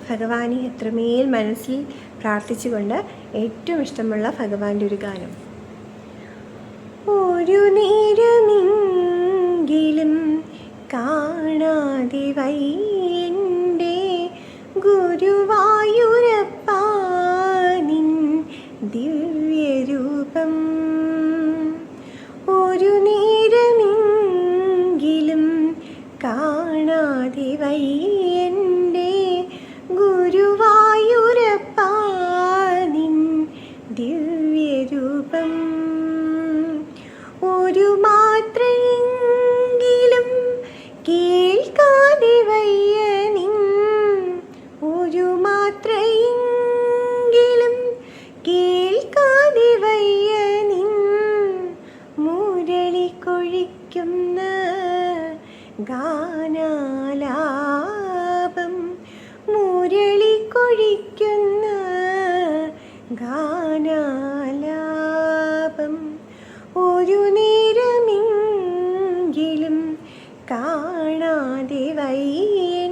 ഭഗവാനെ എത്രമേൽ മനസ്സിൽ പ്രാർത്ഥിച്ചുകൊണ്ട് ഏറ്റവും ഇഷ്ടമുള്ള ഭഗവാന്റെ ഒരു ഗാനം. ഒരു നേരമെങ്കിലും കാണാതെ വയ്യൻ്റെ ഗുരുവായൂരപ്പാ നിൻ ദിവ്യരൂപം. ഒരു നേരമെങ്കിലും കാണാതെ വയ്യൻ്റെ ഗുരുവായൂരപ്പാ നിൻ ദിവ്യരൂപം. ഒരു മാത്രയെങ്കിലും കേൾക്കാതെ വയ്യ നിൻ, ഒരു മാത്രയെങ്കിലും കേൾക്കാതെ വയ്യ നിൻ മുരളി കൊഴിക്കുന്ന ഗാനാലാപം, മുരളി കൊഴിക്കുന്ന ഗാനാലാപം. ഒരു നേരമെങ്കിലും കാണാതെ വയ്യ